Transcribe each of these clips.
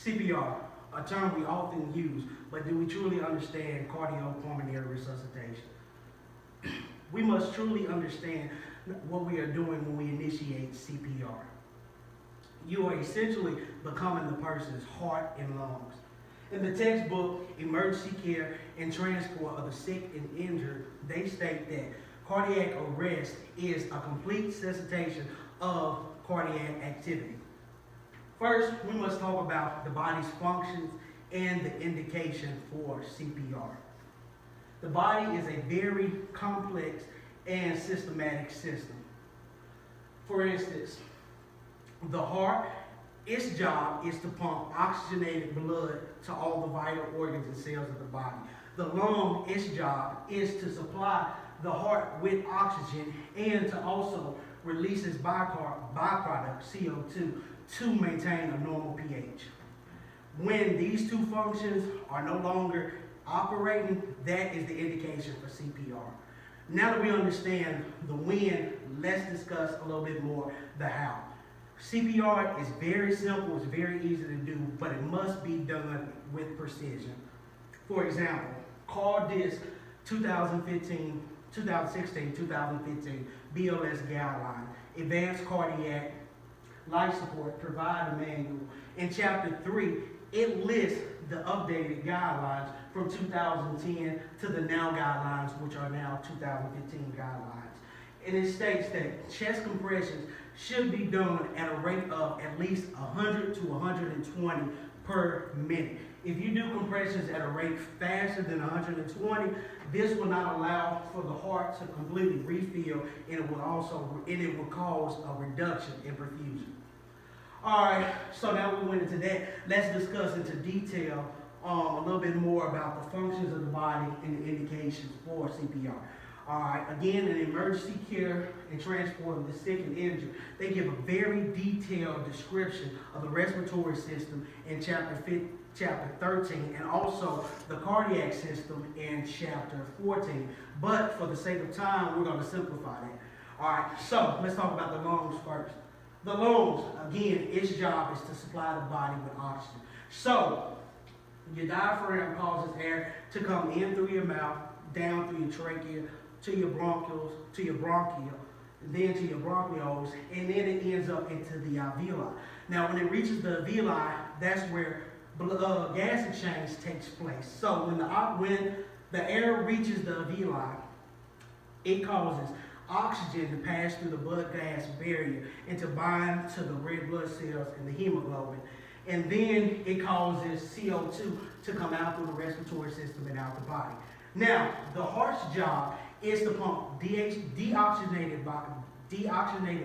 CPR, a term we often use, but do we truly understand cardiopulmonary resuscitation? We must truly understand what we are doing when we initiate CPR. You are essentially becoming the person's heart and lungs. In the textbook, Emergency Care and Transport of the Sick and Injured, they state that cardiac arrest is a complete cessation of cardiac activity. First, we must talk about the body's functions and the indication for CPR. The body is a very complex and systematic system. For instance, the heart, its job is to pump oxygenated blood to all the vital organs and cells of the body. The lung, its job is to supply the heart with oxygen and to also release its byproduct, CO2, to maintain a normal pH. When these two functions are no longer operating, that is the indication for CPR. Now that we understand the when, let's discuss a little bit more the how. CPR is very simple, it's very easy to do, but it must be done with precision. For example, call this 2016, 2015 BLS guideline, Advanced Cardiac Life Support Provider Manual. In Chapter 3, it lists the updated guidelines from 2010 to the now guidelines, which are now 2015 guidelines. And it states that chest compressions should be done at a rate of at least 100 to 120 per minute. If you do compressions at a rate faster than 120, this will not allow for the heart to completely refill, and it will cause a reduction in perfusion. All right, so now we went into that. Let's discuss into detail a little bit more about the functions of the body and the indications for CPR. All right, again, in emergency care and transport of the sick and injured, they give a very detailed description of the respiratory system in chapter 13, and also the cardiac system in chapter 14. But for the sake of time, we're going to simplify that. All right, so let's talk about the lungs first. The lungs, again, its job is to supply the body with oxygen. So your diaphragm causes air to come in through your mouth, down through your trachea, to your bronchioles, to your bronchia, then to your bronchioles, and then it ends up into the alveoli. Now, when it reaches the alveoli, that's where gas exchange takes place. So when the air reaches the alveoli, it causes oxygen to pass through the blood-gas barrier and to bind to the red blood cells and the hemoglobin. And then it causes CO2 to come out through the respiratory system and out the body. Now, the heart's job is to pump deoxygenated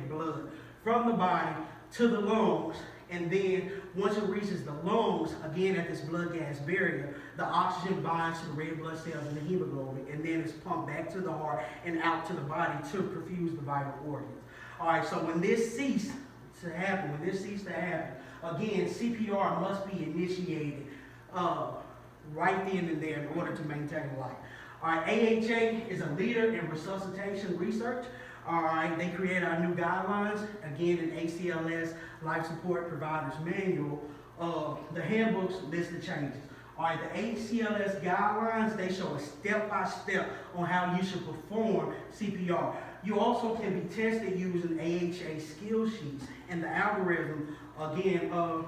blood from the body to the lungs, and then once it reaches the lungs, again at this blood-gas barrier, the oxygen binds to the red blood cells and the hemoglobin, and then it's pumped back to the heart and out to the body to perfuse the vital organs. All right, so when this ceases to happen, again, CPR must be initiated right then and there in order to maintain life. All right, AHA is a leader in resuscitation research. All right, they created our new guidelines, again in ACLS Life Support Providers Manual. The handbooks list the changes. All right, the ACLS guidelines, they show a step-by-step on how you should perform CPR. You also can be tested using AHA skill sheets, and the algorithm, again, are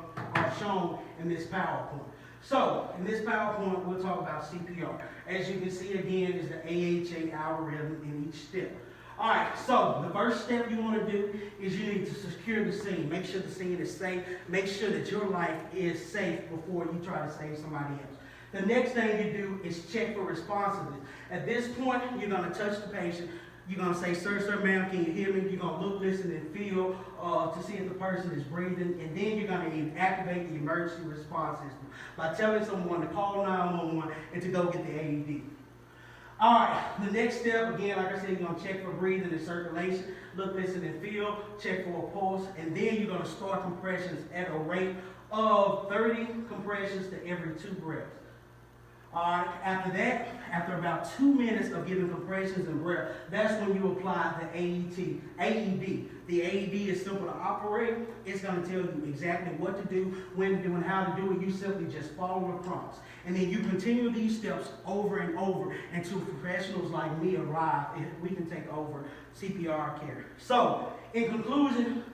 shown in this PowerPoint. So, in this PowerPoint, we'll talk about CPR. As you can see, again, is the AHA algorithm in each step. All right, so the first step you want to do is you need to secure the scene. Make sure the scene is safe. Make sure that your life is safe before you try to save somebody else. The next thing you do is check for responsiveness. At this point, you're going to touch the patient. You're going to say, sir, ma'am, can you hear me? You're going to look, listen, and feel to see if the person is breathing. And then you're going to activate the emergency response system by telling someone to call 911 and to go get the AED. All right, the next step, again, like I said, you're going to check for breathing and circulation, look, listen, and feel, check for a pulse, and then you're going to start compressions at a rate of 30 compressions to every 2 breaths. All right, after that, after about 2 minutes of giving compressions and breath, that's when you apply the AED. The AED is simple to operate. It's going to tell you exactly what to do, when to do, and how to do it. You simply just follow the prompts. And then you continue these steps over and over until professionals like me arrive and we can take over CPR care. So, in conclusion,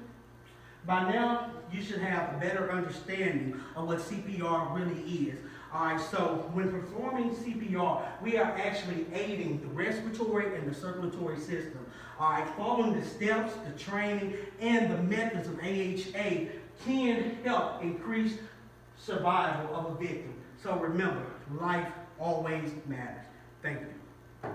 by now, you should have a better understanding of what CPR really is. All right, so when performing CPR, we are actually aiding the respiratory and the circulatory system. All right, following the steps, the training, and the methods of AHA can help increase survival of a victim. So remember, life always matters. Thank you.